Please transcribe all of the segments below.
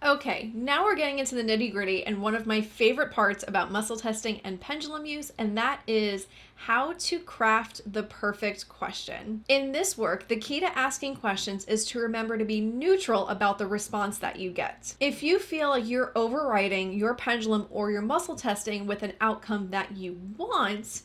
Okay, now we're getting into the nitty-gritty and one of my favorite parts about muscle testing and pendulum use, and that is how to craft the perfect question. In this work, the key to asking questions is to remember to be neutral about the response that you get. If you feel like you're overriding your pendulum or your muscle testing with an outcome that you want,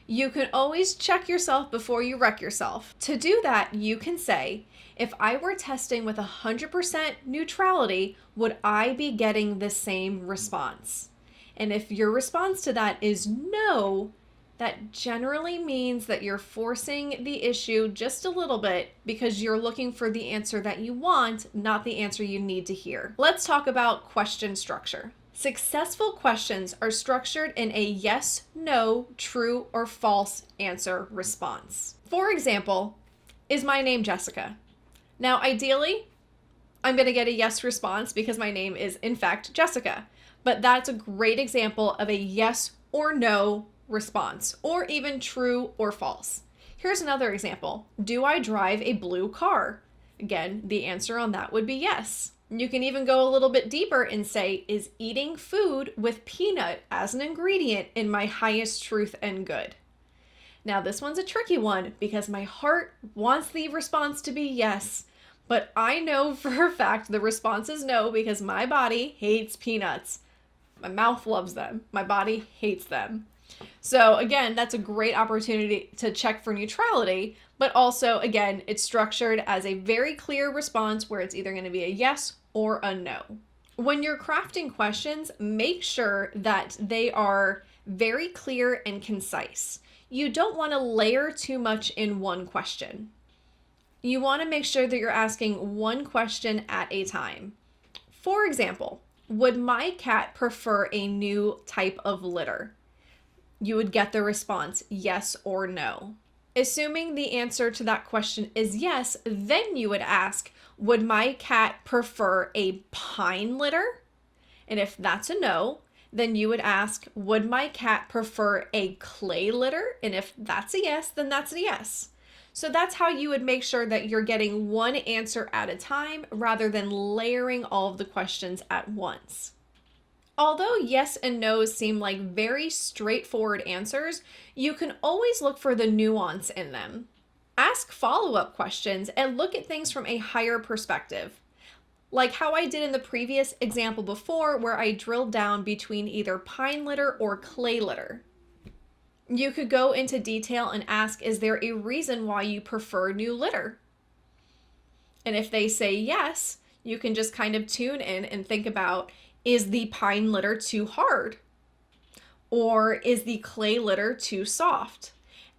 you can always check yourself before you wreck yourself. To do that, you can say, if I were testing with 100% neutrality, would I be getting the same response? And if your response to that is no, that generally means that you're forcing the issue just a little bit because you're looking for the answer that you want, not the answer you need to hear. Let's talk about question structure. Successful questions are structured in a yes, no, true, or false answer response. For example, is my name Jessica? Now, ideally, I'm going to get a yes response because my name is, in fact, Jessica. But that's a great example of a yes or no response, or even true or false. Here's another example. Do I drive a blue car? Again, the answer on that would be yes. You can even go a little bit deeper and say, is eating food with peanut as an ingredient in my highest truth and good? Now, this one's a tricky one because my heart wants the response to be yes, but I know for a fact the response is no because my body hates peanuts. My mouth loves them. My body hates them. So again, that's a great opportunity to check for neutrality, but also, again, it's structured as a very clear response where it's either going to be a yes or a no. When you're crafting questions, make sure that they are very clear and concise. You don't want to layer too much in one question. You want to make sure that you're asking one question at a time. For example, would my cat prefer a new type of litter? You would get the response yes or no. Assuming the answer to that question is yes, then you would ask, would my cat prefer a pine litter? And if that's a no, then you would ask, would my cat prefer a clay litter? And if that's a yes, then that's a yes. So that's how you would make sure that you're getting one answer at a time rather than layering all of the questions at once. Although yes and no's seem like very straightforward answers, you can always look for the nuance in them. Ask follow-up questions and look at things from a higher perspective, like how I did in the previous example before where I drilled down between either pine litter or clay litter. You could go into detail and ask, is there a reason why you prefer new litter? And if they say yes, you can just kind of tune in and think about, is the pine litter too hard? Or is the clay litter too soft?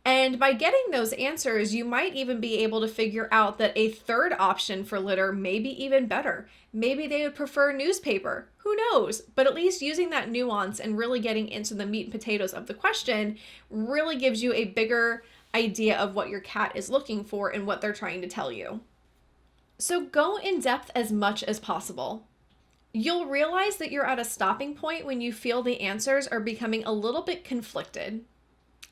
And by getting those answers, you might even be able to figure out that a third option for litter may be even better. Maybe they would prefer newspaper. Who knows? But at least using that nuance and really getting into the meat and potatoes of the question really gives you a bigger idea of what your cat is looking for and what they're trying to tell you. So go in depth as much as possible. You'll realize that you're at a stopping point when you feel the answers are becoming a little bit conflicted.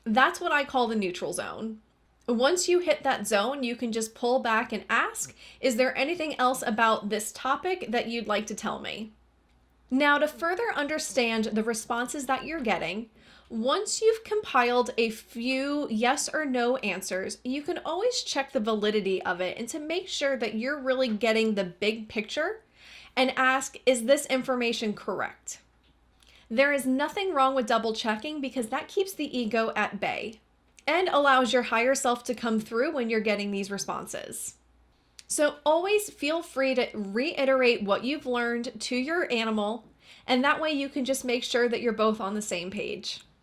That's what I call the neutral zone. Once you hit that zone, you can just pull back and ask, is there anything else about this topic that you'd like to tell me? Now, to further understand the responses that you're getting, once you've compiled a few yes or no answers, you can always check the validity of it and to make sure that you're really getting the big picture and ask, is this information correct? There is nothing wrong with double checking because that keeps the ego at bay and allows your higher self to come through when you're getting these responses. So always feel free to reiterate what you've learned to your animal, and that way you can just make sure that you're both on the same page.